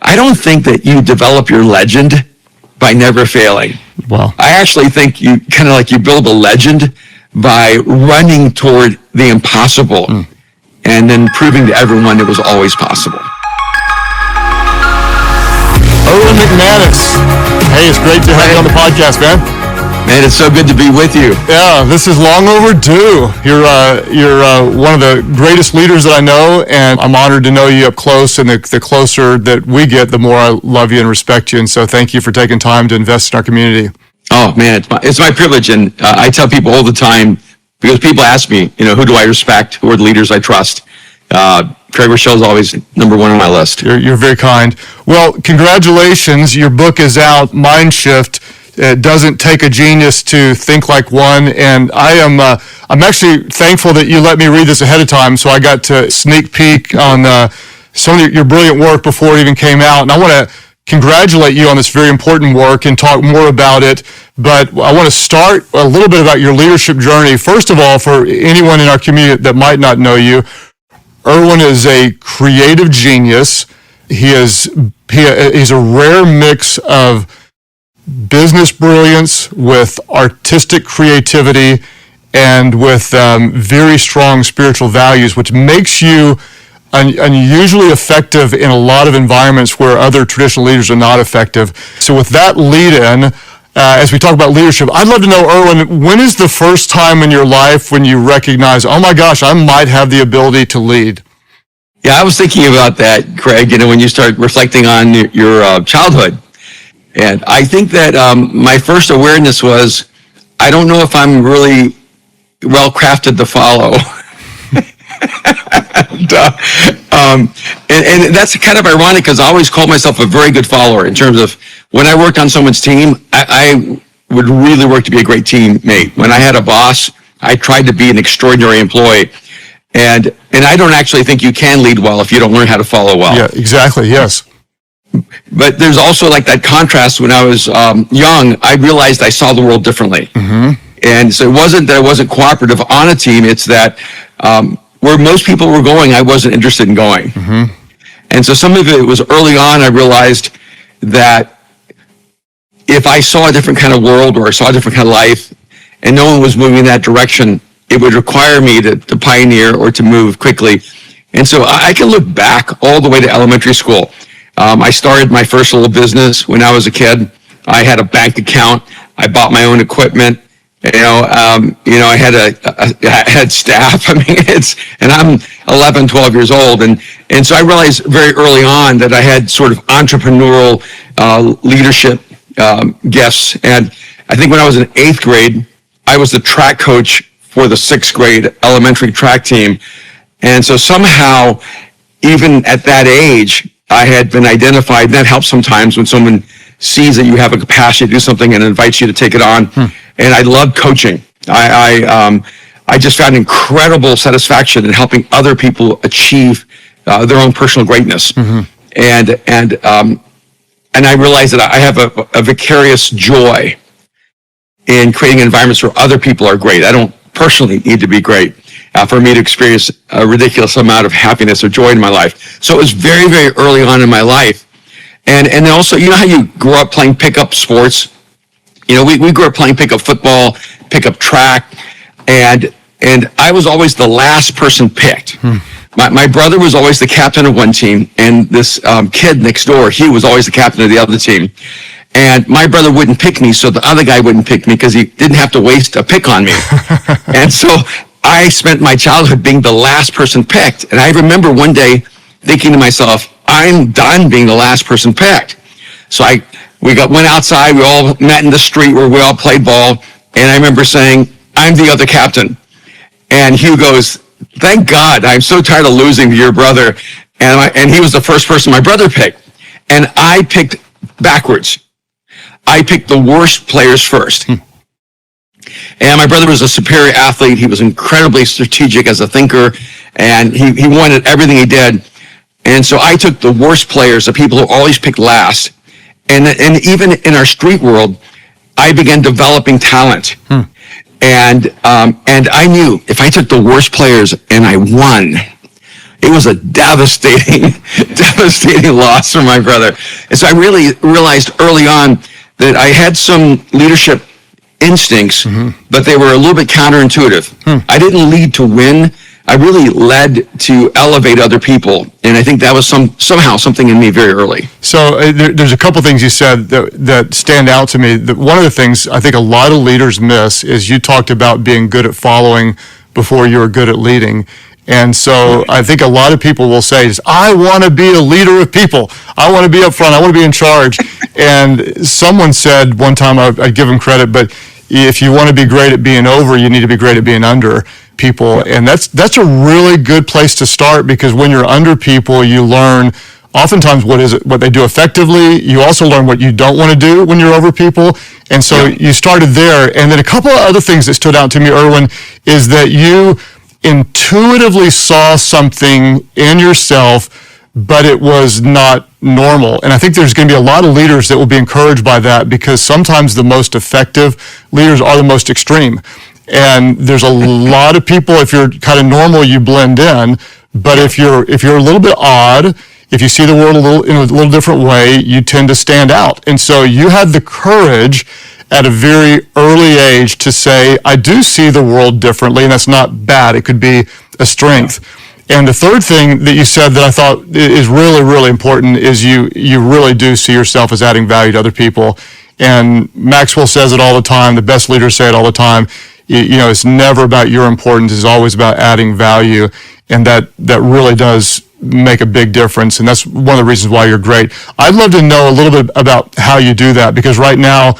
I don't think that you develop your legend by never failing. Wow. I actually think you kind of like you build a legend by running toward the impossible and then proving to everyone it was always possible. Erwin McManus. Hey, it's great to have you on the podcast, man. Man, it's so good to be with you. Yeah, this is long overdue. You're one of the greatest leaders that I know, and I'm honored to know you up close. And the closer that we get, the more I love you and respect you. And so, thank you for taking time to invest in our community. Oh man, it's my privilege, and I tell people all the time because people ask me, who do I respect? Who are the leaders I trust? Craig Groeschel is always number one on my list. You're very kind. Well, congratulations. Your book is out, Mind Shift. It doesn't take a genius to think like one, and I'm actually thankful that you let me read this ahead of time, so I got to sneak peek on some of your brilliant work before it even came out. And I want to congratulate you on this very important work and talk more about it. But I want to start a little bit about your leadership journey. First of all, for anyone in our community that might not know you, Erwin is a creative genius. He's a rare mix of business brilliance with artistic creativity and with very strong spiritual values, which makes you unusually effective in a lot of environments where other traditional leaders are not effective. So with that lead-in, as we talk about leadership, I'd love to know, Erwin, when is the first time in your life when you recognize, oh my gosh, I might have the ability to lead? Yeah, I was thinking about that, Craig, when you start reflecting on your childhood. And I think that my first awareness was, I don't know if I'm really well-crafted to follow. and that's kind of ironic because I always called myself a very good follower in terms of when I worked on someone's team, I would really work to be a great teammate. When I had a boss, I tried to be an extraordinary employee. And I don't actually think you can lead well if you don't learn how to follow well. Yeah, exactly, yes. But there's also like that contrast. When I was young, I realized I saw the world differently. Mm-hmm. And so it wasn't that I wasn't cooperative on a team, it's that where most people were going, I wasn't interested in going. Mm-hmm. And so some of it was early on, I realized that if I saw a different kind of world or I saw a different kind of life and no one was moving in that direction, it would require me to pioneer or to move quickly. And so I can look back all the way to elementary school. I started my first little business when I was a kid. I had a bank account. I bought my own equipment. I had staff. I mean, and I'm 11, 12 years old. And so I realized very early on that I had sort of entrepreneurial leadership gifts. And I think when I was in 8th grade, I was the track coach for the 6th grade elementary track team. And so somehow, even at that age, I had been identified. And that helps sometimes when someone sees that you have a capacity to do something and invites you to take it on. And I loved coaching. I just found incredible satisfaction in helping other people achieve their own personal greatness. Mm-hmm. And I realized that I have a vicarious joy in creating environments where other people are great. I don't personally need to be great for me to experience a ridiculous amount of happiness or joy in my life. So it was very, very early on in my life. And then also, how you grew up playing pickup sports? We grew up playing pickup football, pickup track, and I was always the last person picked. My brother was always the captain of one team, and this kid next door, he was always the captain of the other team. And my brother wouldn't pick me, so the other guy wouldn't pick me because he didn't have to waste a pick on me. And so I spent my childhood being the last person picked. And I remember one day thinking to myself, I'm done being the last person picked. So we went outside, we all met in the street where we all played ball, and I remember saying, I'm the other captain. And Hugh goes, thank God, I'm so tired of losing to your brother. And he was the first person my brother picked. And I picked backwards. I picked the worst players first. And my brother was a superior athlete. He was incredibly strategic as a thinker, and he wanted everything he did. And so I took the worst players, the people who always picked last. And even in our street world, I began developing talent. And I knew if I took the worst players and I won, It was a devastating loss for my brother. And so I really realized early on that I had some leadership instincts, but they were a little bit counterintuitive. I didn't lead to win. I really led to elevate other people. And I think that was somehow something in me very early. So there's a couple things you said that stand out to me. One of the things I think a lot of leaders miss is you talked about being good at following before you were good at leading. And so I think a lot of people will say, I want to be a leader of people. I want to be up front. I want to be in charge. And someone said one time, I'd give them credit, but if you want to be great at being over, you need to be great at being under people. And that's a really good place to start, because when you're under people, you learn oftentimes what they do effectively. You also learn what you don't want to do when you're over people. And so you started there. And then a couple of other things that stood out to me, Erwin, is that you intuitively saw something in yourself, but it was not normal. And I think there's going to be a lot of leaders that will be encouraged by that, because sometimes the most effective leaders are the most extreme. And there's a lot of people, if you're kind of normal, you blend in. But if you're a little bit odd, if you see the world in a little different way, you tend to stand out. And so you had the courage at a very early age to say, I do see the world differently, and that's not bad. It could be a strength. And the third thing that you said that I thought is really, really important is you really do see yourself as adding value to other people. And Maxwell says it all the time. The best leaders say it all the time. It's never about your importance. It's always about adding value. And that really does make a big difference. And that's one of the reasons why you're great. I'd love to know a little bit about how you do that, because right now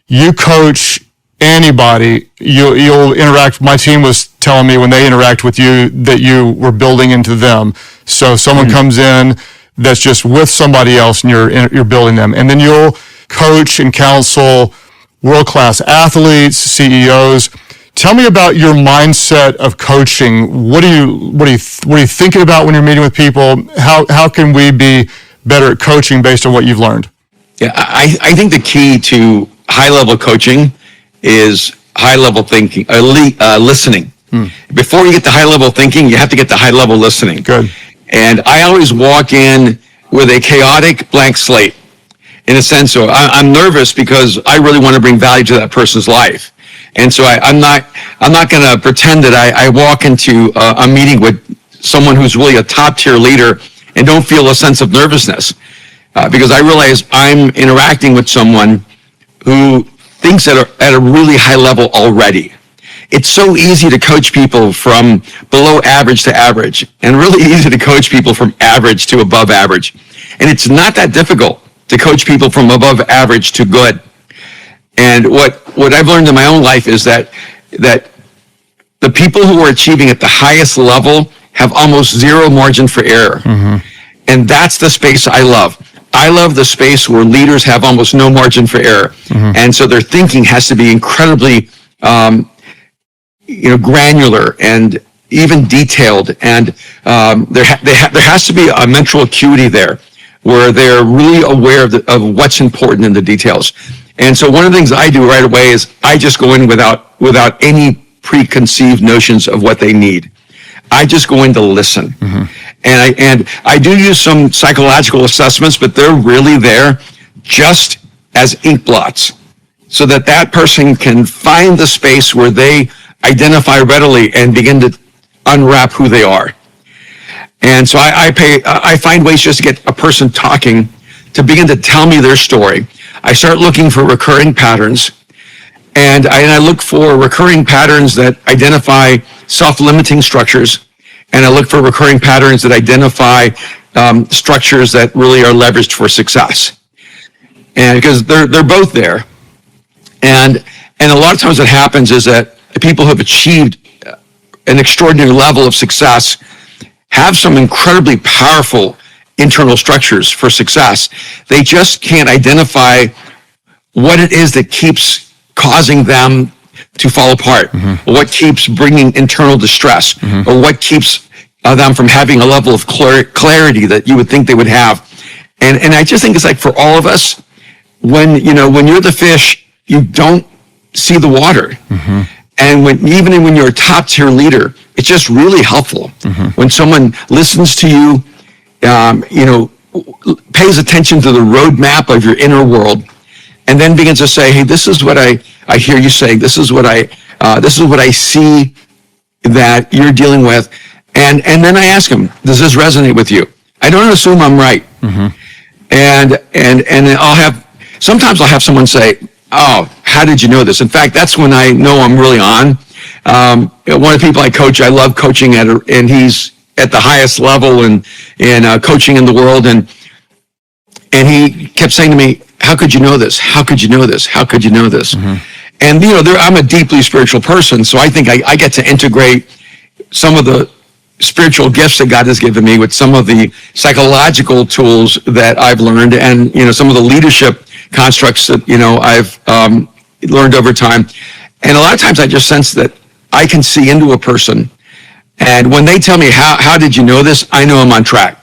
you coach anybody. You'll interact. My team was telling me when they interact with you that you were building into them. So someone comes in that's just with somebody else, and you're building them. And then you'll coach and counsel world-class athletes, CEOs. Tell me about your mindset of coaching. What are you thinking about when you're meeting with people? How can we be better at coaching based on what you've learned? Yeah, I think the key to high-level coaching is high-level thinking, listening. Before you get to high-level thinking, you have to get to high-level listening. Good. And I always walk in with a chaotic blank slate, in a sense. So I'm nervous because I really want to bring value to that person's life. And so I'm not going to pretend that I walk into a meeting with someone who's really a top-tier leader and don't feel a sense of nervousness, because I realize I'm interacting with someone who thinks at a really high level already. It's so easy to coach people from below average to average, and really easy to coach people from average to above average. And it's not that difficult to coach people from above average to good. And what I've learned in my own life is that the people who are achieving at the highest level have almost zero margin for error. And that's the space I love. I love the space where leaders have almost no margin for error. And so their thinking has to be incredibly granular and even detailed. And there has to be a mental acuity there where they're really aware of what's important in the details. And so one of the things I do right away is I just go in without any preconceived notions of what they need. I just go in to listen. And I do use some psychological assessments, but they're really there just as ink blots, so that person can find the space where they identify readily and begin to unwrap who they are. And so I find ways just to get a person talking, to begin to tell me their story. I start looking for recurring patterns, and I look for recurring patterns that identify self-limiting structures, and I look for recurring patterns that identify structures that really are leveraged for success. And because they're both there. And a lot of times what happens is that people who have achieved an extraordinary level of success have some incredibly powerful internal structures for success. They just can't identify what it is that keeps causing them to fall apart, or what keeps bringing internal distress, or what keeps them from having a level of clarity that you would think they would have. And I just think it's like for all of us, when you're the fish, you don't see the water. And even when you're a top tier leader, it's just really helpful when someone listens to you, pays attention to the roadmap of your inner world, and then begins to say, "Hey, this is what I hear you saying. This is what I see that you're dealing with." And then I ask them, "Does this resonate with you?" I don't assume I'm right. And sometimes I'll have someone say, "Oh, how did you know this?" In fact, that's when I know I'm really on. One of the people I coach, I love coaching and he's at the highest level in coaching in the world. And he kept saying to me, "How could you know this? How could you know this? How could you know this?" And, I'm a deeply spiritual person, so I think I get to integrate some of the spiritual gifts that God has given me with some of the psychological tools that I've learned and, some of the leadership constructs that, I've learned over time. And a lot of times I just sense that I can see into a person. And when they tell me, how did you know this? I know I'm on track.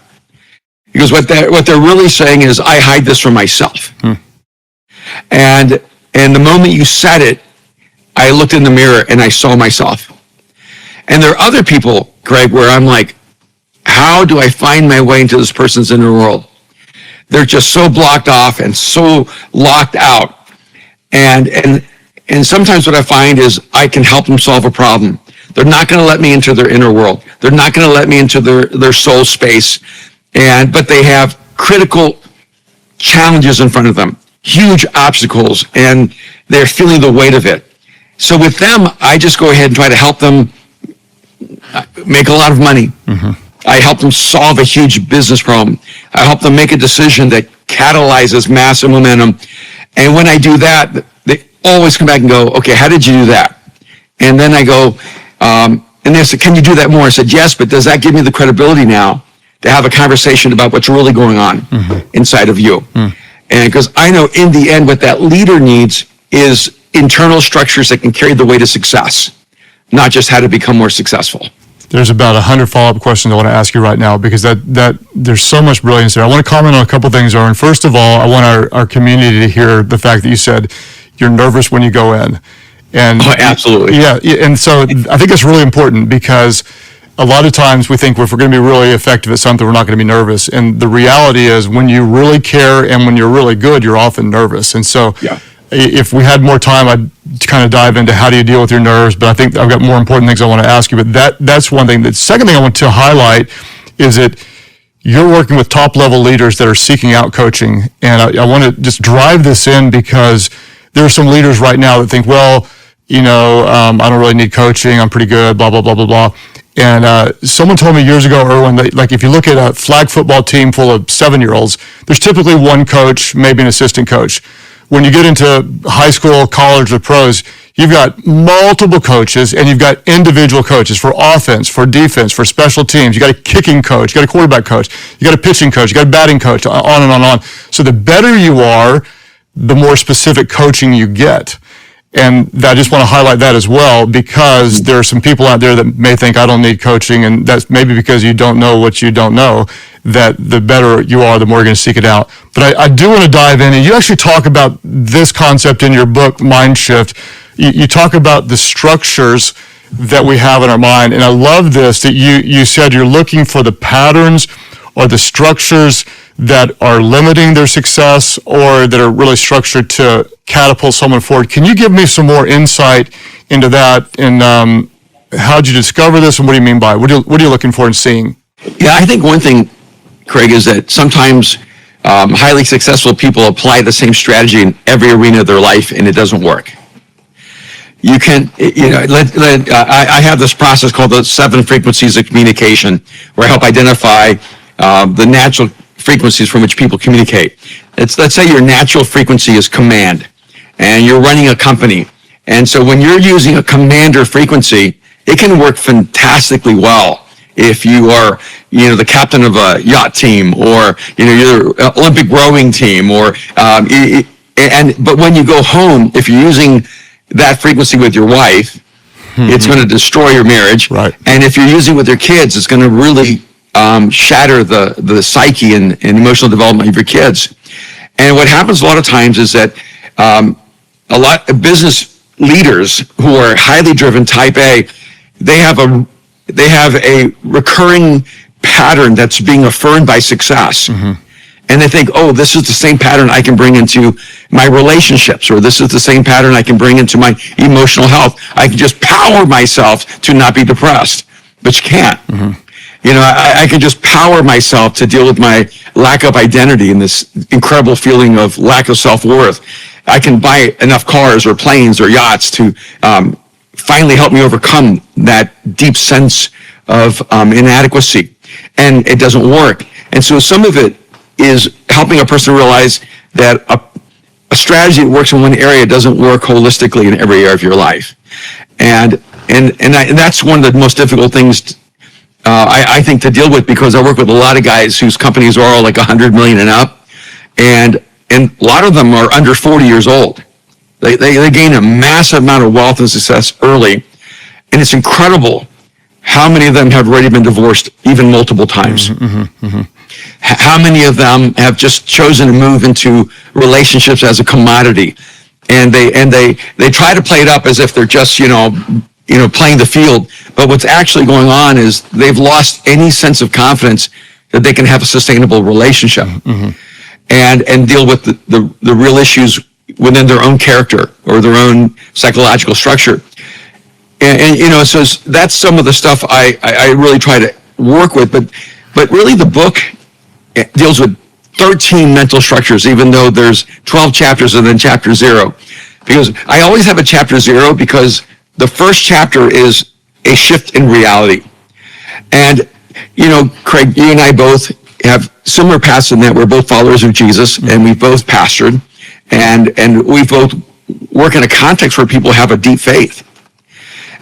Because what they're really saying is, I hide this from myself. And the moment you said it, I looked in the mirror and I saw myself. And there are other people, Craig, where I'm like, how do I find my way into this person's inner world? They're just so blocked off and so locked out. And sometimes what I find is I can help them solve a problem. They're not going to let me into their inner world. They're not going to let me into their soul space. But they have critical challenges in front of them, huge obstacles, and they're feeling the weight of it. So with them, I just go ahead and try to help them make a lot of money. I help them solve a huge business problem. I help them make a decision that catalyzes massive momentum. And when I do that, they always come back and go, "Okay, how did you do that?" And then I go, and they said, "Can you do that more?" I said, "Yes, but does that give me the credibility now to have a conversation about what's really going on inside of you?" And because I know in the end, what that leader needs is internal structures that can carry the weight of success, not just how to become more successful. There's about 100 follow-up questions I want to ask you right now because that there's so much brilliance there. I want to comment on a couple things, Erwin. First of all, I want our community to hear the fact that you said you're nervous when you go in. And absolutely. Yeah, and so I think it's really important because a lot of times we think if we're going to be really effective at something, we're not going to be nervous. And the reality is when you really care and when you're really good, you're often nervous. And so if we had more time, I'd kind of dive into how do you deal with your nerves, but I think I've got more important things I want to ask you. But that's one thing. The second thing I want to highlight is that you're working with top-level leaders that are seeking out coaching. And I want to just drive this in because there are some leaders right now that think, well, I don't really need coaching. I'm pretty good, blah, blah, blah, blah, blah. And someone told me years ago, Erwin, that like if you look at a flag football team full of 7-year-olds, there's typically one coach, maybe an assistant coach. When you get into high school, college, or pros, you've got multiple coaches and you've got individual coaches for offense, for defense, for special teams. You got a kicking coach, you got a quarterback coach, you got a pitching coach, you got a batting coach, on and on and on. So the better you are, the more specific coaching you get. And I just want to highlight that as well because there are some people out there that may think I don't need coaching, and that's maybe because you don't know what you don't know, that the better you are, the more you're going to seek it out. But I do want to dive in, and you actually talk about this concept in your book, Mind Shift. You talk about the structures that we have in our mind, and I love this, that you said you're looking for the patterns or the structures that are limiting their success or that are really structured to catapult someone forward. Can you give me some more insight into that? And how did you discover this, and what do you mean by it? What are you looking for and seeing? Yeah, I think one thing, Craig, is that sometimes highly successful people apply the same strategy in every arena of their life, and it doesn't work. You can, I have this process called the 7 frequencies of communication, where I help identify the natural frequencies from which people communicate. Let's say your natural frequency is command, and you're running a company. And so when you're using a commander frequency, it can work fantastically well if you are, the captain of a yacht team, or your Olympic rowing team, or but when you go home, if you're using that frequency with your wife, it's going to destroy your marriage. Right. And if you're using it with your kids, it's going to really shatter the psyche and emotional development of your kids. And what happens a lot of times is that a lot of business leaders who are highly driven, type A, they have a recurring pattern that's being affirmed by success. And they think, oh, this is the same pattern I can bring into my relationships, or this is the same pattern I can bring into my emotional health. I can just power myself to not be depressed, but you can't. You know, I can just power myself to deal with my lack of identity and this incredible feeling of lack of self-worth. I can buy enough cars or planes or yachts to finally help me overcome that deep sense of inadequacy. And it doesn't work. And so some of it is helping a person realize that a strategy that works in one area doesn't work holistically in every area of your life. And that's one of the most difficult things I think to deal with, because I work with a lot of guys whose companies are all like 100 million and up, and a lot of them are under 40 years old. They gain a massive amount of wealth and success early, and it's incredible how many of them have already been divorced even multiple times. How many of them have just chosen to move into relationships as a commodity, and they try to play it up as if they're just playing the field, but what's actually going on is they've lost any sense of confidence that they can have a sustainable relationship and deal with the real issues within their own character or their own psychological structure. And so that's some of the stuff I really try to work with, but really the book deals with 13 mental structures, even though there's 12 chapters and then chapter 0. Because I always have a chapter 0, because the first chapter is a shift in reality. And, Craig, you and I both have similar paths in that we're both followers of Jesus, and we've both pastored, and we both work in a context where people have a deep faith.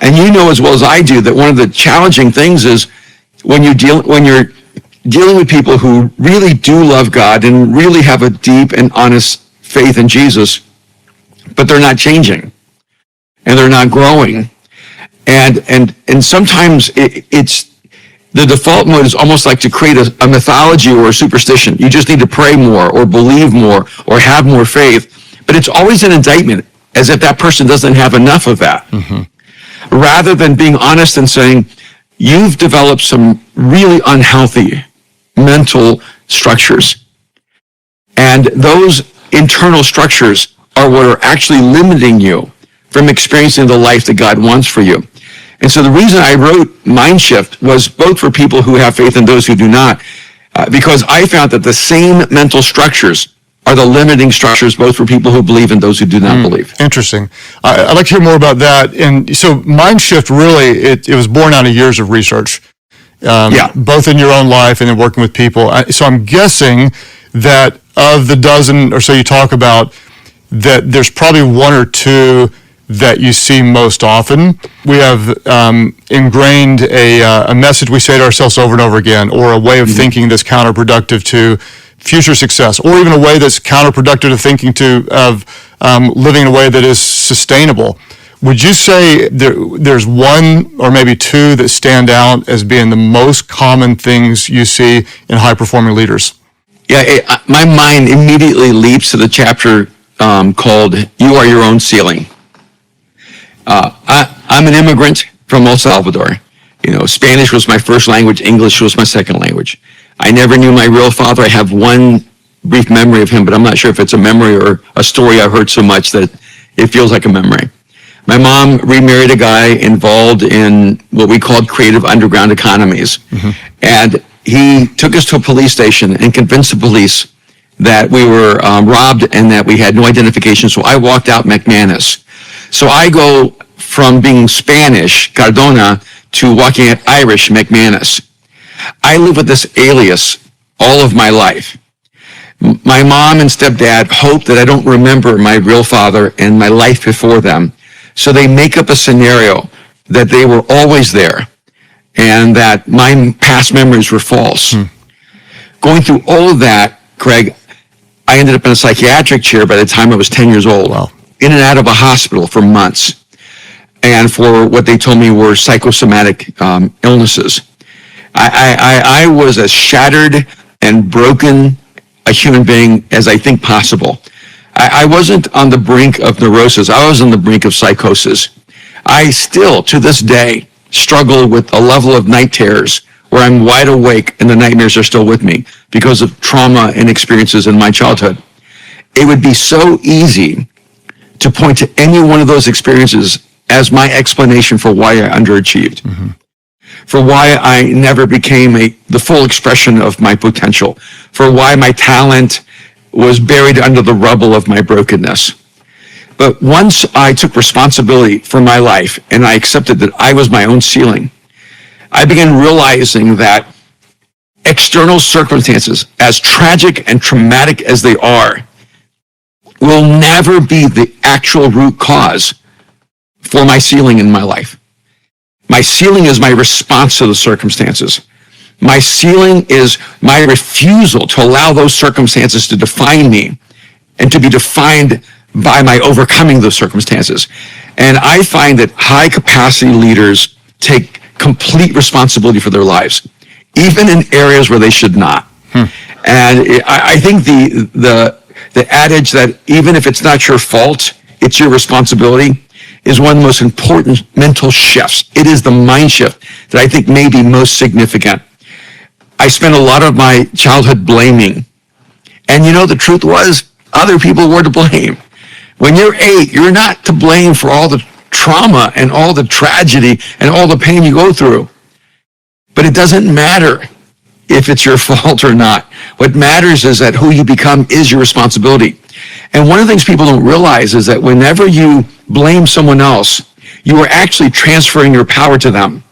And you know as well as I do that one of the challenging things is when you're dealing with people who really do love God and really have a deep and honest faith in Jesus, but they're not changing and they're not growing. And sometimes it's the default mode is almost like to create a mythology or a superstition. You just need to pray more or believe more or have more faith. But it's always an indictment, as if that person doesn't have enough of that. Rather than being honest and saying, you've developed some really unhealthy mental structures. And those internal structures are what are actually limiting you from experiencing the life that God wants for you. And so the reason I wrote Mind Shift was both for people who have faith and those who do not, because I found that the same mental structures are the limiting structures both for people who believe and those who do not believe. Interesting. I'd like to hear more about that. And so Mind Shift really, it was born out of years of research, both in your own life and in working with people. So I'm guessing that of the dozen or so you talk about, that there's probably one or two that you see most often. We have ingrained a message we say to ourselves over and over again, or a way of thinking that's counterproductive to future success, or even a way that's counterproductive to thinking of living in a way that is sustainable. Would you say there's one or maybe two that stand out as being the most common things you see in high-performing leaders? Yeah, my mind immediately leaps to the chapter called "You Are Your Own Ceiling." I'm an immigrant from El Salvador. Spanish was my first language, English was my second language. I never knew my real father. I have one brief memory of him, but I'm not sure if it's a memory or a story I've heard so much that it feels like a memory. My mom remarried a guy involved in what we called creative underground economies. And he took us to a police station and convinced the police that we were robbed and that we had no identification. So I walked out McManus. So I go from being Spanish, Cardona, to walking at Irish, McManus. I live with this alias all of my life. My mom and stepdad hope that I don't remember my real father and my life before them. So they make up a scenario that they were always there and that my past memories were false. Going through all of that, Craig, I ended up in a psychiatric chair by the time I was 10 years old. Wow. In and out of a hospital for months. And for what they told me were psychosomatic illnesses. I was as shattered and broken a human being as I think possible. I wasn't on the brink of neurosis. I was on the brink of psychosis. I still, to this day, struggle with a level of night terrors where I'm wide awake and the nightmares are still with me because of trauma and experiences in my childhood. It would be so easy to point to any one of those experiences as my explanation for why I underachieved, for why I never became the full expression of my potential, for why my talent was buried under the rubble of my brokenness. But once I took responsibility for my life and I accepted that I was my own ceiling, I began realizing that external circumstances, as tragic and traumatic as they are, will never be the actual root cause for my ceiling in my life. My ceiling is my response to the circumstances. My ceiling is my refusal to allow those circumstances to define me and to be defined by my overcoming those circumstances. And I find that high capacity leaders take complete responsibility for their lives, even in areas where they should not. And I think the adage that even if it's not your fault, it's your responsibility is one of the most important mental shifts. It is the mind shift that I think may be most significant. I spent a lot of my childhood blaming. And the truth was, other people were to blame. When you're 8, you're not to blame for all the trauma and all the tragedy and all the pain you go through. But it doesn't matter if it's your fault or not. What matters is that who you become is your responsibility. And one of the things people don't realize is that whenever you blame someone else, you are actually transferring your power to them.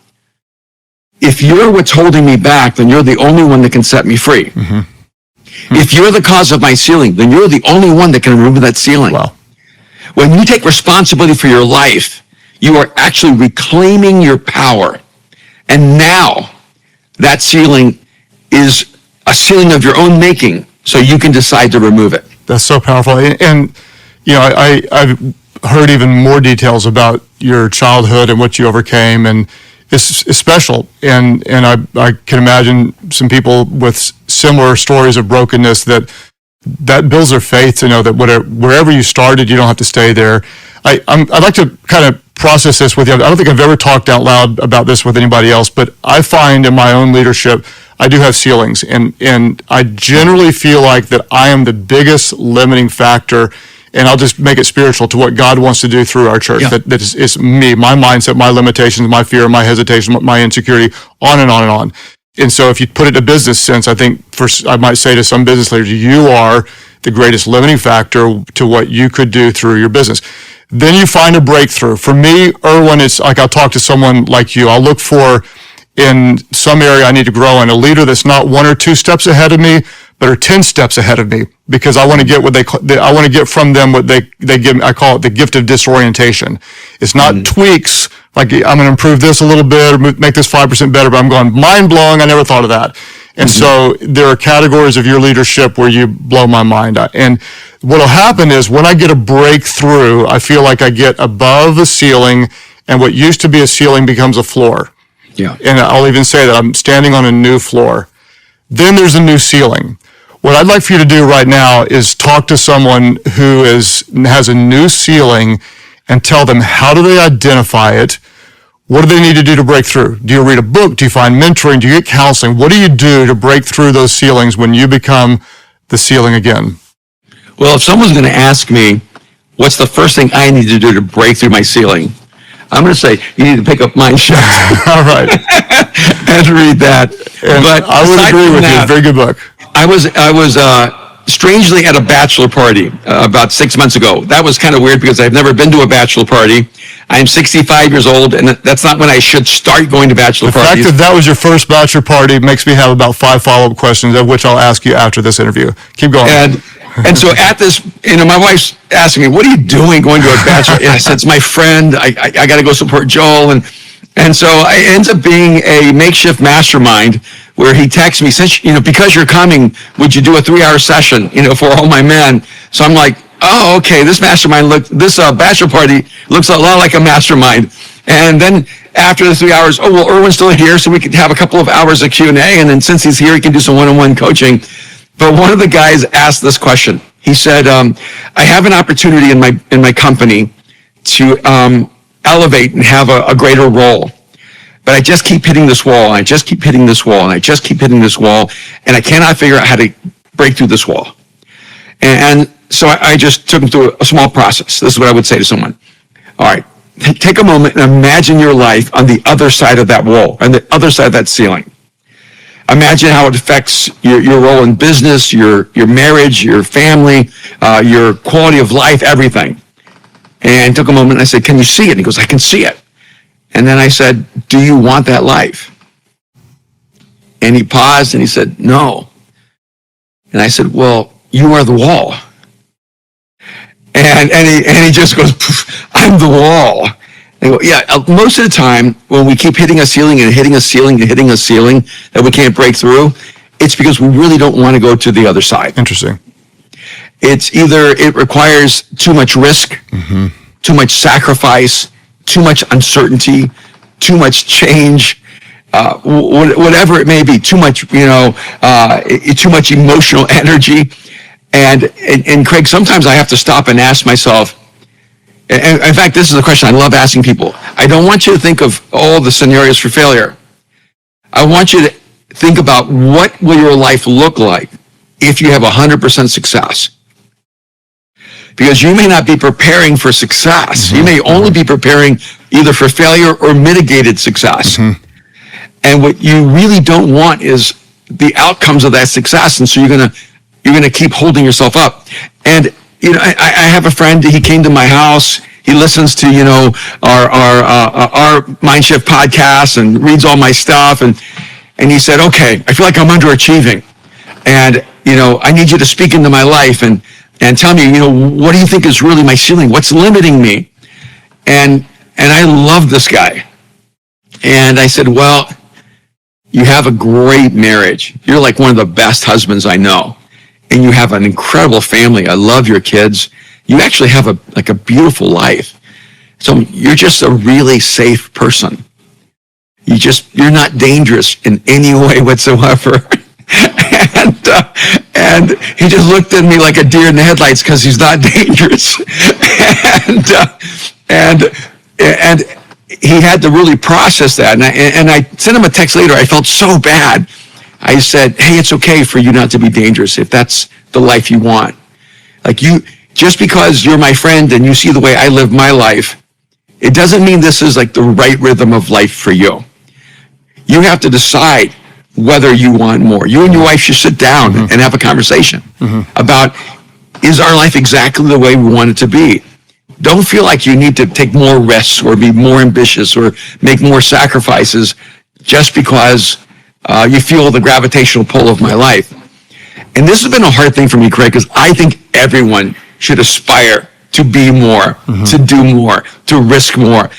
If you're what's holding me back, then you're the only one that can set me free. If you're the cause of my ceiling, then you're the only one that can remove that ceiling. Wow. When you take responsibility for your life, you are actually reclaiming your power. And now that ceiling is a ceiling of your own making, so you can decide to remove it. That's so powerful. And I've heard even more details about your childhood and what you overcame, and it's special. And I can imagine some people with similar stories of brokenness that builds their faith to know that wherever you started, you don't have to stay there. I'd like to kind of process this with you. I don't think I've ever talked out loud about this with anybody else, but I find in my own leadership, I do have ceilings, and I generally feel like that I am the biggest limiting factor, and I'll just make it spiritual to what God wants to do through our church. Yeah. That is me, my mindset, my limitations, my fear, my hesitation, my insecurity, on and on and on. And so if you put it in a business sense, I think I might say to some business leaders, you are the greatest limiting factor to what you could do through your business. Then you find a breakthrough. For me, Erwin, it's like I'll talk to someone like you. I'll look for, in some area I need to grow in, a leader that's not 1 or 2 steps ahead of me, but are 10 steps ahead of me, because I want to get I want to get from them what they give me. I call it the gift of disorientation. It's not tweaks, like I'm going to improve this a little bit or make this 5% better, but I'm going, mind blowing, I never thought of that. And so there are categories of your leadership where you blow my mind. And what will happen is when I get a breakthrough, I feel like I get above the ceiling, and what used to be a ceiling becomes a floor. Yeah. And I'll even say that I'm standing on a new floor. Then there's a new ceiling. What I'd like for you to do right now is talk to someone who has a new ceiling and tell them, how do they identify it? What do they need to do to break through? Do you read a book? Do you find mentoring? Do you get counseling? What do you do to break through those ceilings when you become the ceiling again? Well, if someone's going to ask me, what's the first thing I need to do to break through my ceiling? I'm going to say, you need to pick up Mind Shift. All right. And read that. And but I would agree with you. Very good book. I was strangely at a bachelor party about 6 months ago. That was kind of weird because I've never been to a bachelor party. I'm 65 years old, and that's not when I should start going to bachelor parties. The fact that was your first bachelor party makes me have about 5 follow-up questions, of which I'll ask you after this interview. Keep going. And so at this, my wife's asking me, what are you doing going to a bachelor? And I said, it's my friend. I got to go support Joel. And so it ends up being a makeshift mastermind where he texts me, since, because you're coming, would you do a 3-hour session, for all my men? So I'm like, oh, okay, this bachelor party looks a lot like a mastermind. And then after the 3 hours, Erwin's still here, so we could have a couple of hours of Q&A. And then since he's here, he can do some one-on-one coaching. But one of the guys asked this question. He said, I have an opportunity in my company to elevate and have a greater role. But I just keep hitting this wall, and I just keep hitting this wall, and I just keep hitting this wall, and I cannot figure out how to break through this wall. And so I just took him through a small process. This is what I would say to someone. All right, take a moment and imagine your life on the other side of that wall, on the other side of that ceiling. Imagine how it affects your role in business, your marriage, your family, your quality of life, everything. And took a moment and I said, can you see it? And he goes, I can see it. And then I said, do you want that life? And he paused and he said, no. And I said, well, you are the wall. And he just goes, I'm the wall. And I go, yeah, most of the time when we keep hitting a ceiling and hitting a ceiling and hitting a ceiling that we can't break through, it's because we really don't want to go to the other side. Interesting. It's either it requires too much risk, too much sacrifice, too much uncertainty, too much change, whatever it may be, too much, too much emotional energy. And Craig, sometimes I have to stop and ask myself, and in fact, this is a question I love asking people. I don't want you to think of all the scenarios for failure. I want you to think about what will your life look like if you have 100% success. Because you may not be preparing for success. You may only be preparing either for failure or mitigated success. And what you really don't want is the outcomes of that success. And so you're gonna keep holding yourself up. And I have a friend. He came to my house. He listens to our Mindshift podcast and reads all my stuff. And he said, okay, I feel like I'm underachieving, and I need you to speak into my life and tell me, what do you think is really my ceiling? What's limiting me? And I love this guy. And I said, well, you have a great marriage. You're like one of the best husbands I know. And you have an incredible family. I love your kids. You actually have a beautiful life. So you're just a really safe person. You're not dangerous in any way whatsoever. And he just looked at me like a deer in the headlights because he's not dangerous. And he had to really process that. And I sent him a text later. I felt so bad. I said, hey, it's okay for you not to be dangerous if that's the life you want. Like just because you're my friend and you see the way I live my life, it doesn't mean this is like the right rhythm of life for you. You have to decide whether you want more. You and your wife should sit down and have a conversation about, is our life exactly the way we want it to be? Don't feel like you need to take more risks or be more ambitious or make more sacrifices just because you feel the gravitational pull of my life. And this has been a hard thing for me, Craig, because I think everyone should aspire to be more, to do more, to risk more.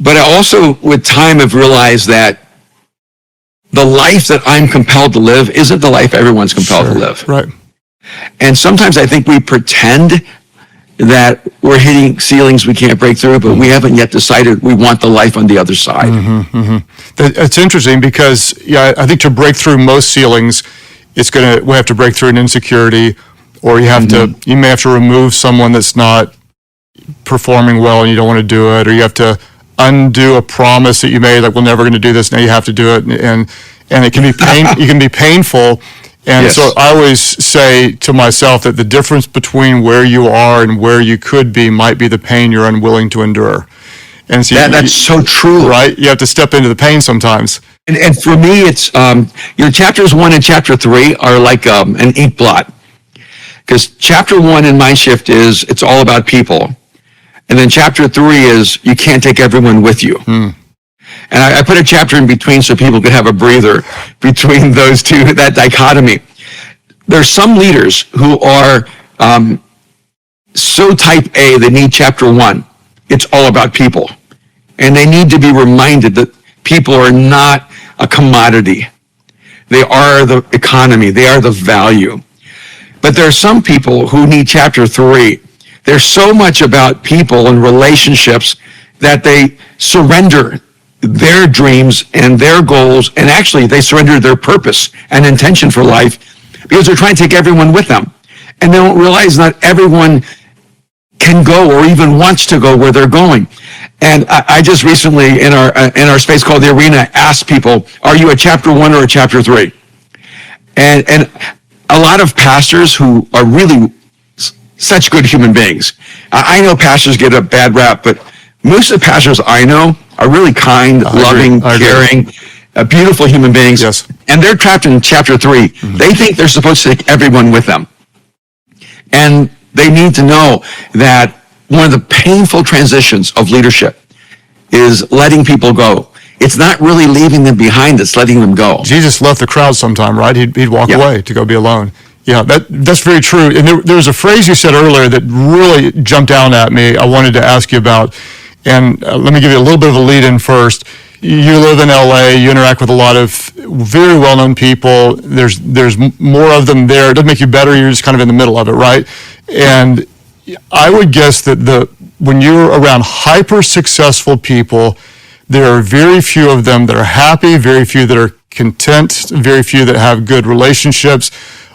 But I also, with time, have realized that the life that I'm compelled to live isn't the life everyone's compelled to live. Right. And sometimes I think we pretend that we're hitting ceilings we can't break through, but we haven't yet decided we want the life on the other side. It's interesting because, I think to break through most ceilings, we have to break through an insecurity, or you may have to remove someone that's not performing well and you don't want to do it, or you have to undo a promise that you made, like, we're never going to do this, now you have to do it, and it can be it can be painful. And so I always say to myself that the difference between where you are and where you could be might be the pain you're unwilling to endure. And so that's so true. Right? You have to step into the pain sometimes. And for me, it's, chapters 1 and chapter 3 are like an ink blot. Because chapter 1 in Mindshift is, it's all about people. And then chapter 3 is, you can't take everyone with you. And I put a chapter in between so people could have a breather between those two, that dichotomy. There's some leaders who are so type A, they need chapter 1. It's all about people. And they need to be reminded that people are not a commodity. They are the economy. They are the value. But there are some people who need chapter 3. They're so much about people and relationships that they surrender their dreams and their goals, and actually they surrender their purpose and intention for life because they're trying to take everyone with them. And they don't realize not everyone can go or even wants to go where they're going. And I just recently, in our space called The Arena, asked people, are you a chapter 1 or a chapter 3? And a lot of pastors who are really such good human beings. I know pastors get a bad rap, but most of the pastors I know are really kind, loving, caring, beautiful human beings. Yes. And they're trapped in chapter 3. Mm-hmm. They think they're supposed to take everyone with them. And they need to know that one of the painful transitions of leadership is letting people go. It's not really leaving them behind, it's letting them go. Jesus left the crowd sometime, right? He'd walk away to go be alone. Yeah, that's very true. And there was a phrase you said earlier that really jumped out at me. I wanted to ask you about, and let me give you a little bit of a lead in first. You live in LA, you interact with a lot of very well-known people. There's more of them there. It doesn't make you better, you're just kind of in the middle of it, right? And I would guess that when you're around hyper-successful people, there are very few of them that are happy, very few that are content, very few that have good relationships.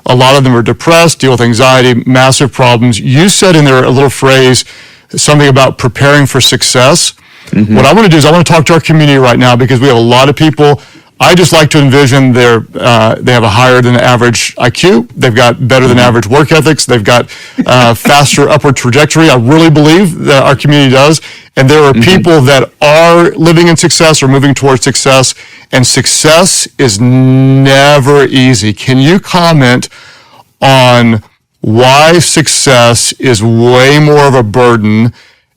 A lot of them are depressed, deal with anxiety, massive problems. You said in there a little phrase, something about preparing for success. Mm-hmm. What I want to do is I want to talk to our community right now because we have a lot of people. I just like to envision they have a higher than average IQ. They've got better than average work ethics. They've got faster upward trajectory. I really believe that our community does. And there are people that are living in success or moving towards success, and success is never easy. Can you comment on why success is way more of a burden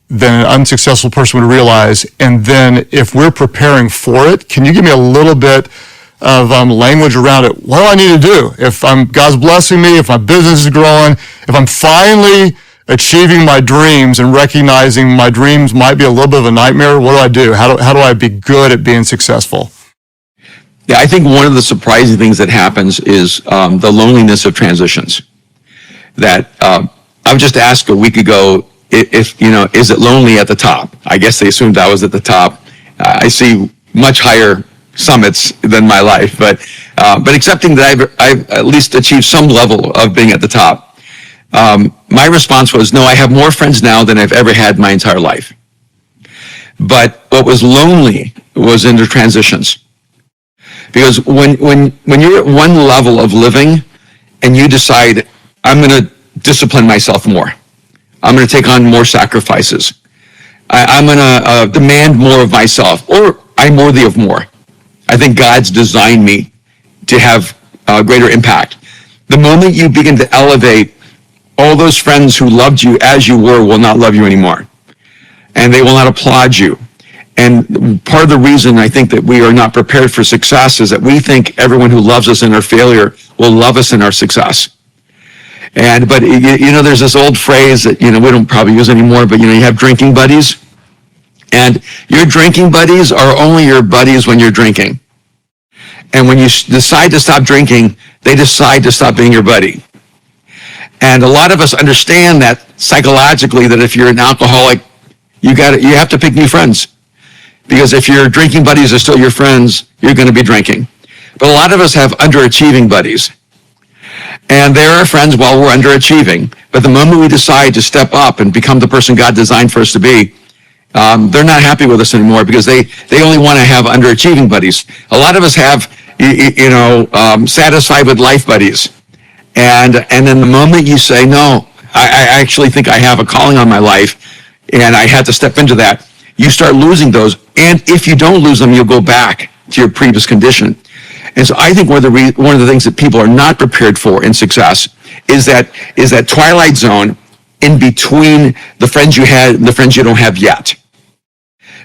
than an unsuccessful person would realize? And then if we're preparing for it, can you give me a little bit of language around it? What do I need to do? If God's blessing me, if my business is growing, if I'm finally achieving my dreams and recognizing my dreams might be a little bit of a nightmare, what do I do? How do I be good at being successful? Yeah, I think one of the surprising things that happens is the loneliness of transitions. That I was just asked a week ago, if is it lonely at the top? I guess they assumed I was at the top. I see much higher summits than my life, but accepting that I've at least achieved some level of being at the top. My response was, no, I have more friends now than I've ever had my entire life. But what was lonely was in the transitions. Because when you're at one level of living and you decide, I'm going to discipline myself more. I'm going to take on more sacrifices. I'm going to demand more of myself, or I'm worthy of more. I think God's designed me to have greater impact. The moment you begin to elevate, all those friends who loved you as you were will not love you anymore. And they will not applaud you. And part of the reason I think that we are not prepared for success is that we think everyone who loves us in our failure will love us in our success. But there's this old phrase that, we don't probably use anymore, but, you have drinking buddies. And your drinking buddies are only your buddies when you're drinking. And when you decide to stop drinking, they decide to stop being your buddy. And a lot of us understand that psychologically, that if you're an alcoholic, you have to pick new friends. Because if your drinking buddies are still your friends, you're going to be drinking. But a lot of us have underachieving buddies. And they're our friends while we're underachieving. But the moment we decide to step up and become the person God designed for us to be, they're not happy with us anymore because they only want to have underachieving buddies. A lot of us have, satisfied with life buddies. And then the moment you say, no, I actually think I have a calling on my life and I had to step into that, you start losing those. And if you don't lose them, you'll go back to your previous condition. And so I think one of the things that people are not prepared for in success is that twilight zone in between the friends you had and the friends you don't have yet.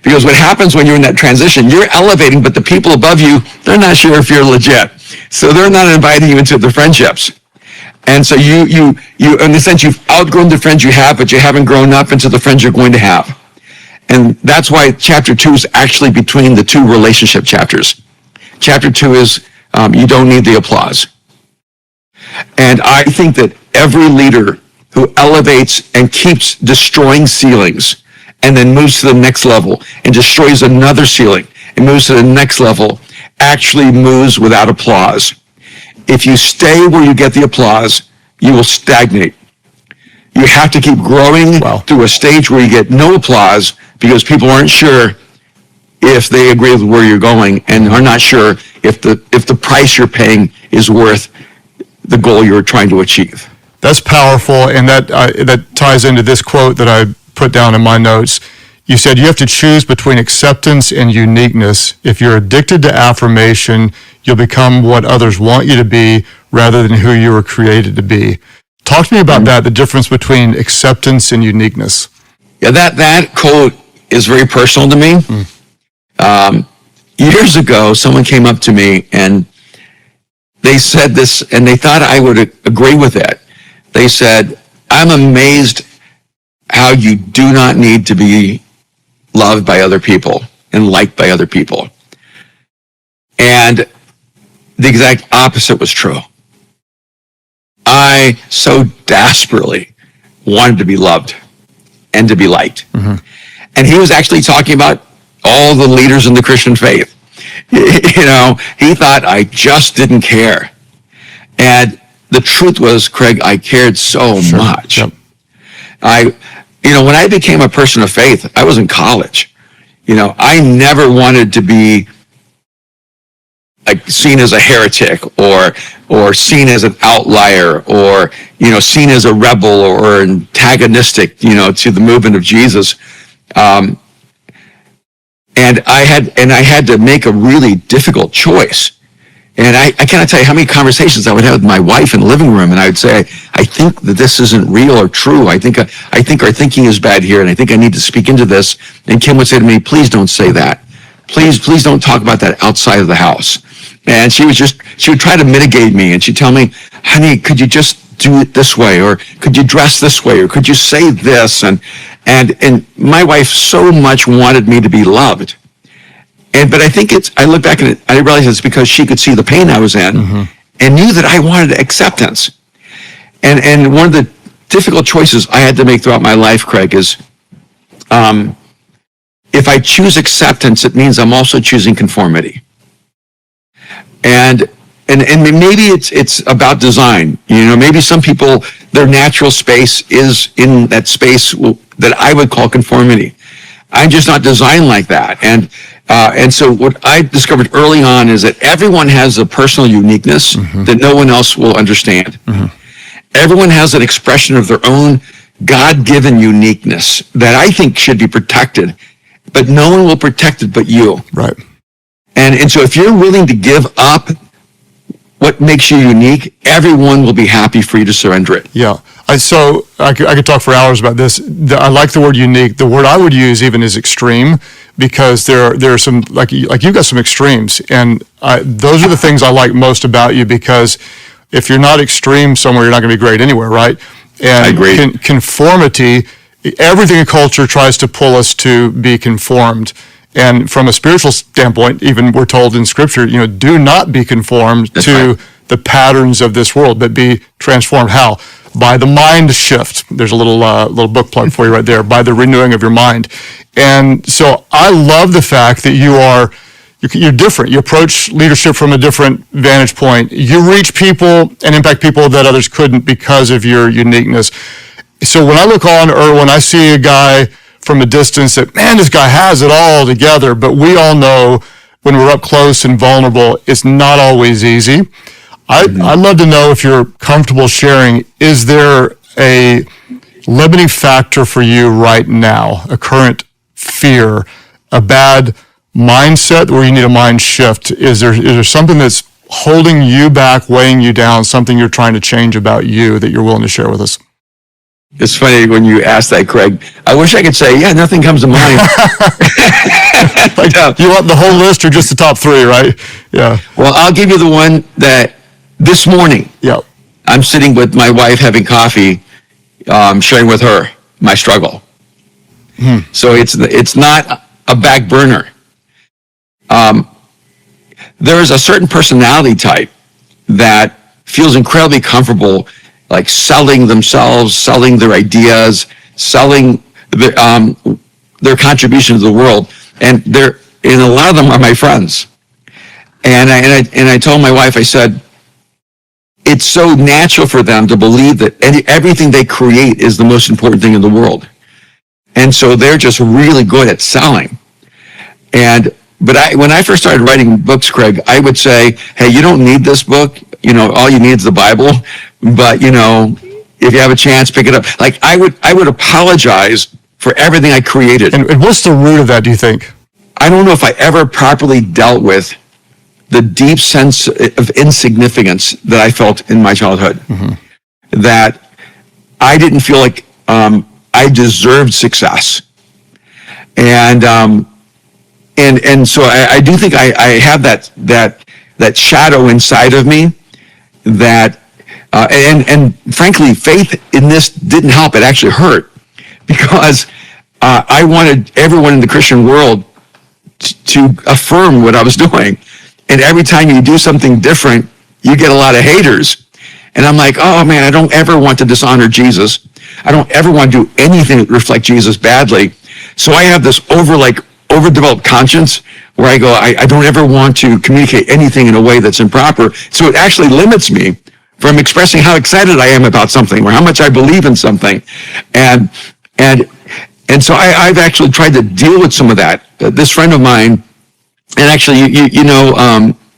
Because what happens when you're in that transition, you're elevating, but the people above you, they're not sure if you're legit. So they're not inviting you into their friendships. And so you in a sense, you've outgrown the friends you have, but you haven't grown up into the friends you're going to have. And that's why chapter 2 is actually between the two relationship chapters. Chapter 2 is you don't need the applause. And I think that every leader who elevates and keeps destroying ceilings and then moves to the next level and destroys another ceiling and moves to the next level actually moves without applause. if you stay where you get the applause, you will stagnate. You have to keep growing through a stage where you get no applause because people aren't sure if they agree with where you're going and are not sure if the price you're paying is worth the goal you're trying to achieve. That's powerful, and that ties into this quote that I put down in my notes. You said you have to choose between acceptance and uniqueness. If you're addicted to affirmation, you'll become what others want you to be rather than who you were created to be. Talk to me about that, the difference between acceptance and uniqueness. Yeah, that quote is very personal to me. Years ago, someone came up to me and they said this, and they thought I would agree with it. They said, I'm amazed how you do not need to be loved by other people and liked by other people. And the exact opposite was true. I so desperately wanted to be loved and to be liked. And he was actually talking about all the leaders in the Christian faith. You know, he thought I just didn't care. And the truth was, Craig, I cared so much. Yep. When I became a person of faith, I was in college. You know, I never wanted to be like seen as a heretic or seen as an outlier or, seen as a rebel or antagonistic, to the movement of Jesus. And I had to make a really difficult choice. And I cannot tell you how many conversations I would have with my wife in the living room, and I would say, I think that this isn't real or true. I think our thinking is bad here, and I think I need to speak into this. And Kim would say to me, please don't say that. Please don't talk about that outside of the house. And she would try to mitigate me, and she'd tell me, honey, could you just do it this way, or could you dress this way, or could you say this? And my wife so much wanted me to be loved. But I think I look back and I realize it's because she could see the pain I was in and knew that I wanted acceptance. And one of the difficult choices I had to make throughout my life, Craig, is if I choose acceptance, it means I'm also choosing conformity. And maybe it's about design. Maybe some people, their natural space is in that space that I would call conformity. I'm just not designed like that. And so what I discovered early on is that everyone has a personal uniqueness that no one else will understand. Everyone has an expression of their own God-given uniqueness that I think should be protected, but no one will protect it but you. Right. And so if you're willing to give up what makes you unique, everyone will be happy for you to surrender it. Yeah. So I could talk for hours about this. I like the word unique. The word I would use even is extreme, because there are some, like you've got some extremes. And those are the things I like most about you, because if you're not extreme somewhere, you're not going to be great anywhere, right? And I agree. Conformity, everything in culture tries to pull us to be conformed. And from a spiritual standpoint, even we're told in Scripture, do not be conformed to the patterns of this world, but be transformed. How? By the mind shift. There's a little book plug for you right there. By the renewing of your mind. And so I love the fact that you're different. You approach leadership from a different vantage point. You reach people and impact people that others couldn't because of your uniqueness. So when I look on, or when I see a guy from a distance that, man, this guy has it all together, but we all know when we're up close and vulnerable, it's not always easy. I'd love to know if you're comfortable sharing, is there a limiting factor for you right now, a current fear, a bad mindset where you need a mind shift? Is there something that's holding you back, weighing you down, something you're trying to change about you that you're willing to share with us? It's funny when you ask that, Craig. I wish I could say, yeah, nothing comes to mind. You want the whole list or just the top three, right? Yeah. Well, I'll give you the one that this morning, I'm sitting with my wife having coffee, sharing with her my struggle. So it's not a back burner. There is a certain personality type that feels incredibly comfortable, like selling themselves, selling their ideas, selling their contribution to the world, and a lot of them are my friends. And I told my wife, I said, it's so natural for them to believe that everything they create is the most important thing in the world. And so they're just really good at selling. But when I first started writing books, Craig, I would say, hey, you don't need this book. All you need is the Bible. But, if you have a chance, pick it up. Like I would apologize for everything I created. And what's the root of that, do you think? I don't know if I ever properly dealt with the deep sense of insignificance that I felt in my childhood. Mm-hmm. That I didn't feel like I deserved success. And so I do think I have that shadow inside of me that, and frankly, faith in this didn't help. It actually hurt because I wanted everyone in the Christian world to affirm what I was doing. And every time you do something different, you get a lot of haters. And I'm like, oh man, I don't ever want to dishonor Jesus. I don't ever want to do anything that reflects Jesus badly. So I have this overdeveloped conscience where I go, I don't ever want to communicate anything in a way that's improper. So it actually limits me from expressing how excited I am about something or how much I believe in something. And so I've actually tried to deal with some of that. This friend of mine, and actually,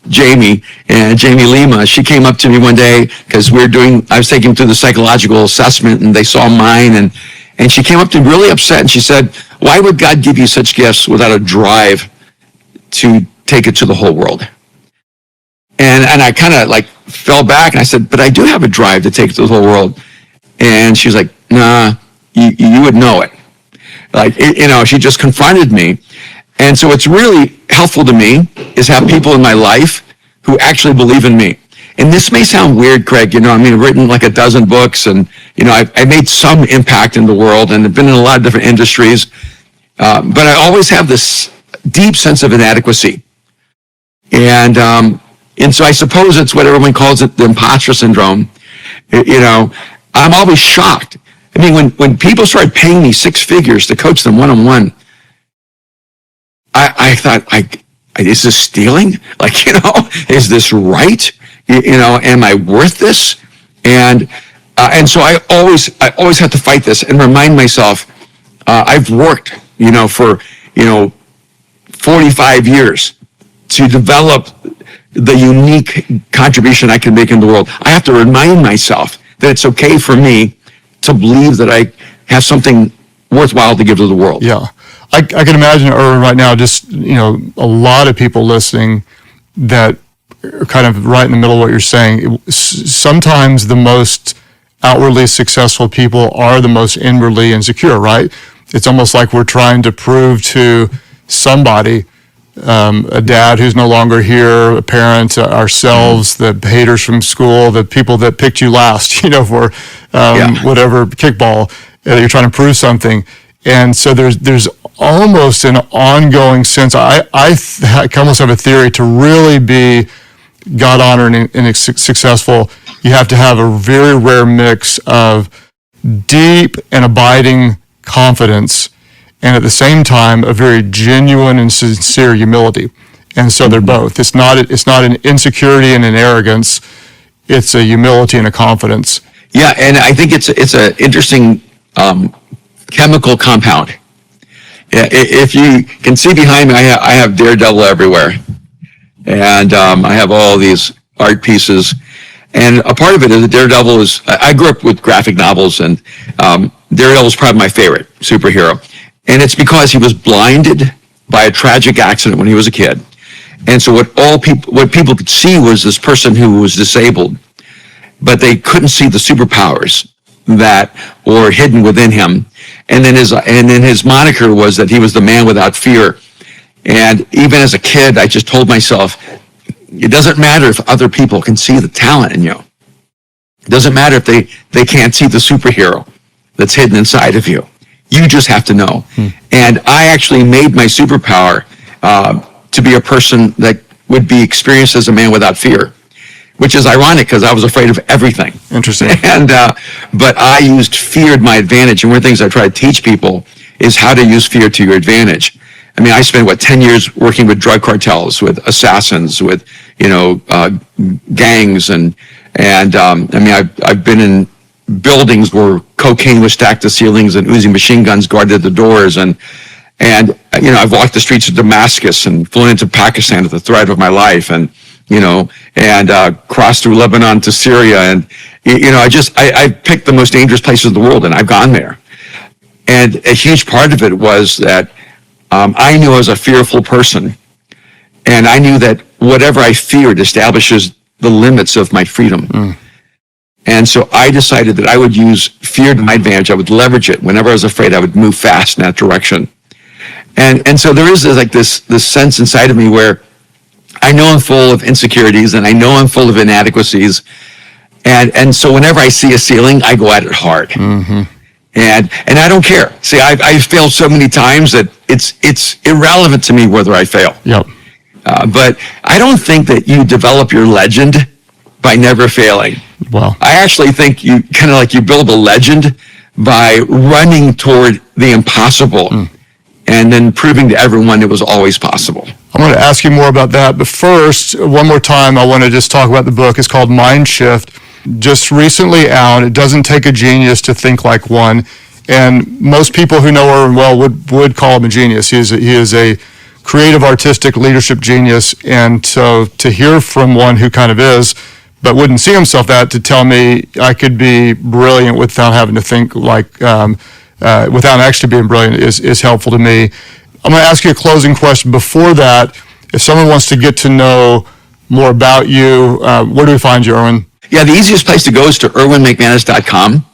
Jamie Lima, she came up to me one day because I was taking them through the psychological assessment and they saw mine and she came up to me really upset and she said, why would God give you such gifts without a drive to take it to the whole world? And I kind of fell back and I said, but I do have a drive to take it to the whole world. And she's like, nah, you would know it. She just confronted me. And so what's really helpful to me is have people in my life who actually believe in me. And this may sound weird, Craig, I've written like a dozen books and, I made some impact in the world and have been in a lot of different industries. But I always have this deep sense of inadequacy. And so I suppose it's what everyone calls it, the imposter syndrome. I'm always shocked. When people started paying me six figures to coach them one-on-one, I thought, is this stealing? Is this right? Am I worth this? And so I always have to fight this and remind myself, I've worked, for, 45 years to develop the unique contribution I can make in the world. I have to remind myself that it's okay for me to believe that I have something worthwhile to give to the world. Yeah. I can imagine, Erwin, right now, just, a lot of people listening that are kind of right in the middle of what you're saying. Sometimes the most outwardly successful people are the most inwardly insecure, right? It's almost like we're trying to prove to somebody, a dad who's no longer here, a parent, ourselves, the haters from school, the people that picked you last, for whatever kickball, you're trying to prove something. And so there's almost an ongoing sense. I almost have a theory to really be God-honoring and successful. You have to have a very rare mix of deep and abiding confidence, and at the same time, a very genuine and sincere humility. And so they're both. It's not an insecurity and an arrogance. It's a humility and a confidence. Yeah, and I think it's an interesting chemical compound. If you can see behind me, I have Daredevil everywhere. And I have all these art pieces. And a part of it is that Daredevil is, I grew up with graphic novels, and Daredevil is probably my favorite superhero. And it's because he was blinded by a tragic accident when he was a kid. And so what people could see was this person who was disabled, but they couldn't see the superpowers that were hidden within him. And then his moniker was that he was the man without fear. And even as a kid, I just told myself, it doesn't matter if other people can see the talent in you. It doesn't matter if they can't see the superhero that's hidden inside of you. You just have to know. And I actually made my superpower to be a person that would be experienced as a man without fear, which is ironic because I was afraid of everything. Interesting. And but I used fear to my advantage. And one of the things I try to teach people is how to use fear to your advantage. I mean, I spent 10 years working with drug cartels, with assassins, with, gangs. And I mean, I've been in buildings where cocaine was stacked to ceilings and Uzi machine guns guarded the doors. And I've walked the streets of Damascus and flown into Pakistan at the threat of my life, and crossed through Lebanon to Syria. And, I picked the most dangerous places in the world, and I've gone there. And a huge part of it was that I knew I was a fearful person, and I knew that whatever I feared establishes the limits of my freedom. And so I decided that I would use fear to my advantage. I would leverage it. Whenever I was afraid, I would move fast in that direction. And so there is this sense inside of me where I know I'm full of insecurities, and I know I'm full of inadequacies. And so whenever I see a ceiling, I go at it hard. And I don't care. See, I've failed so many times that it's irrelevant to me whether I fail. Yep. But I don't think that you develop your legend by never failing. Wow. I actually think you build a legend by running toward the impossible and then proving to everyone it was always possible. I'm going to ask you more about that, but first, one more time, I want to just talk about the book. It's called Mind Shift, just recently out. It doesn't take a genius to think like one, and most people who know Erwin well would call him a genius. He is a creative, artistic leadership genius, and so to hear from one who kind of is, but wouldn't see himself that, to tell me I could be brilliant without having to think like, without actually being brilliant is helpful to me. I'm going to ask you a closing question. Before that, if someone wants to get to know more about you, where do we find you, Erwin? Yeah, the easiest place to go is to erwinmcmanus.com,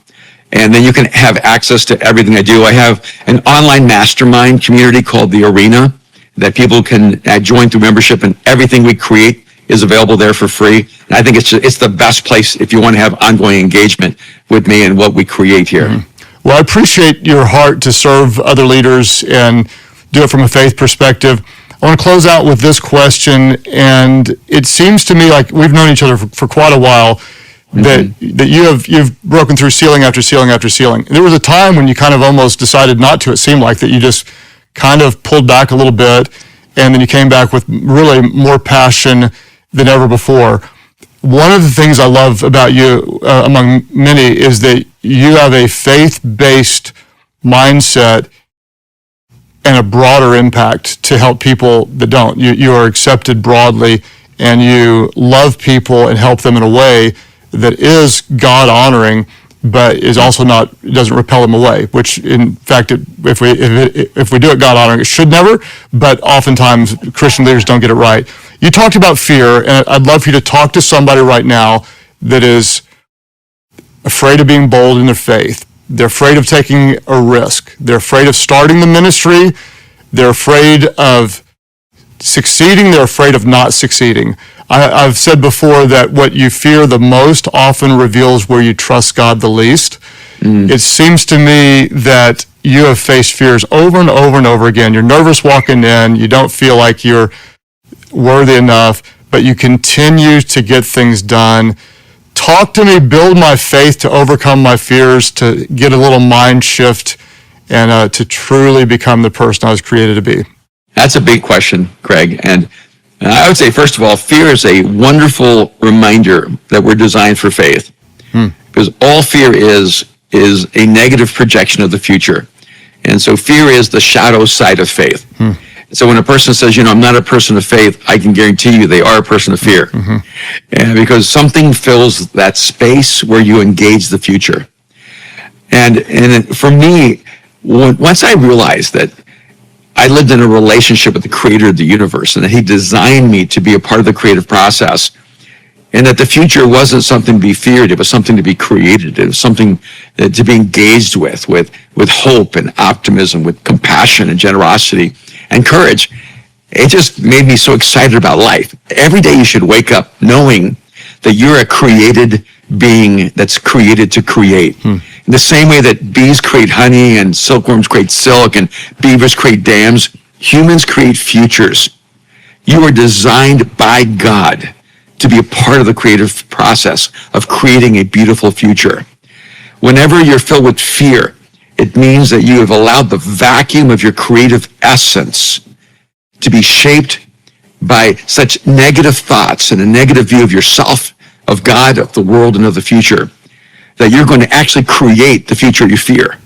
and then you can have access to everything I do. I have an online mastermind community called The Arena that people can join through membership, and everything we create is available there for free. And I think it's the best place if you want to have ongoing engagement with me and what we create here. Well, I appreciate your heart to serve other leaders and do it from a faith perspective. I want to close out with this question, and it seems to me like we've known each other for quite a while, that you've broken through ceiling after ceiling after ceiling. There was a time when you kind of almost decided not to. It seemed like that you just kind of pulled back a little bit, and then you came back with really more passion than ever before. One of the things I love about you, among many, is that you have a faith-based mindset and a broader impact to help people that don't. You are accepted broadly, and you love people and help them in a way that is God-honoring, but is also doesn't repel them away, which in fact, if we do it God-honoring, it should never, but oftentimes Christian leaders don't get it right. You talked about fear, and I'd love for you to talk to somebody right now that is afraid of being bold in their faith. They're afraid of taking a risk. They're afraid of starting the ministry. They're afraid of succeeding. They're afraid of not succeeding. I've said before that what you fear the most often reveals where you trust God the least. It seems to me that you have faced fears over and over and over again. You're nervous walking in. You don't feel like you're worthy enough, but you continue to get things done. Talk to me, build my faith to overcome my fears, to get a little mind shift, and to truly become the person I was created to be. That's a big question, Craig. And I would say, first of all, fear is a wonderful reminder that we're designed for faith. Because all fear is a negative projection of the future. And so fear is the shadow side of faith. So when a person says, I'm not a person of faith, I can guarantee you they are a person of fear. And because something fills that space where you engage the future. And for me, once I realized that I lived in a relationship with the creator of the universe, and that he designed me to be a part of the creative process, and that the future wasn't something to be feared, it was something to be created. It was something to be engaged with hope and optimism, with compassion and generosity and courage. It just made me so excited about life. Every day you should wake up knowing that you're a created being that's created to create. In the same way that bees create honey and silkworms create silk and beavers create dams, humans create futures. You are designed by God to be a part of the creative process of creating a beautiful future. Whenever you're filled with fear, it means that you have allowed the vacuum of your creative essence to be shaped by such negative thoughts and a negative view of yourself, of God, of the world, and of the future, that you're going to actually create the future you fear.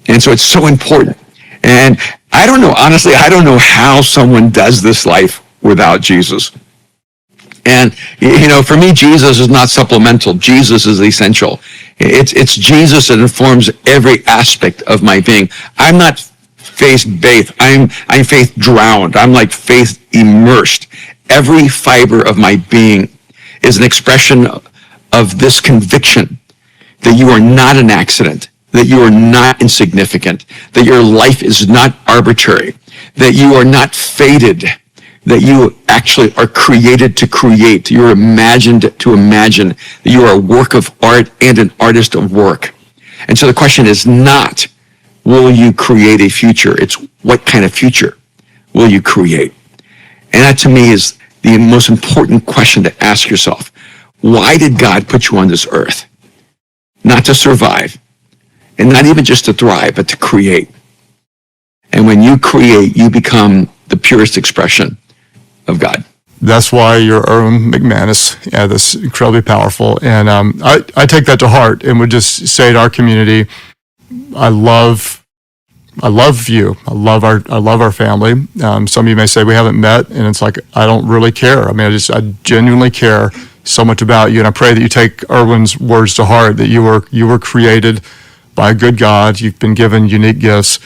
And so it's so important. And I don't know, honestly, I don't know how someone does this life without Jesus. And, for me, Jesus is not supplemental. Jesus is essential. It's Jesus that informs every aspect of my being. I'm not faith-based. I'm faith drowned. I'm like faith immersed. Every fiber of my being is an expression of this conviction that you are not an accident, that you are not insignificant, that your life is not arbitrary, that you are not fated, that you actually are created to create, you're imagined to imagine, that you are a work of art and an artist of work. And so the question is not, will you create a future? It's what kind of future will you create? And that to me is the most important question to ask yourself. Why did God put you on this earth? Not to survive, and not even just to thrive, but to create. And when you create, you become the purest expression of God. That's why you're Erwin McManus. Yeah, that's incredibly powerful. And I take that to heart and would just say to our community, I love you. I love our family. Some of you may say we haven't met, and it's like, I don't really care. I mean, I genuinely care so much about you. And I pray that you take Erwin's words to heart, that you were created by a good God. You've been given unique gifts.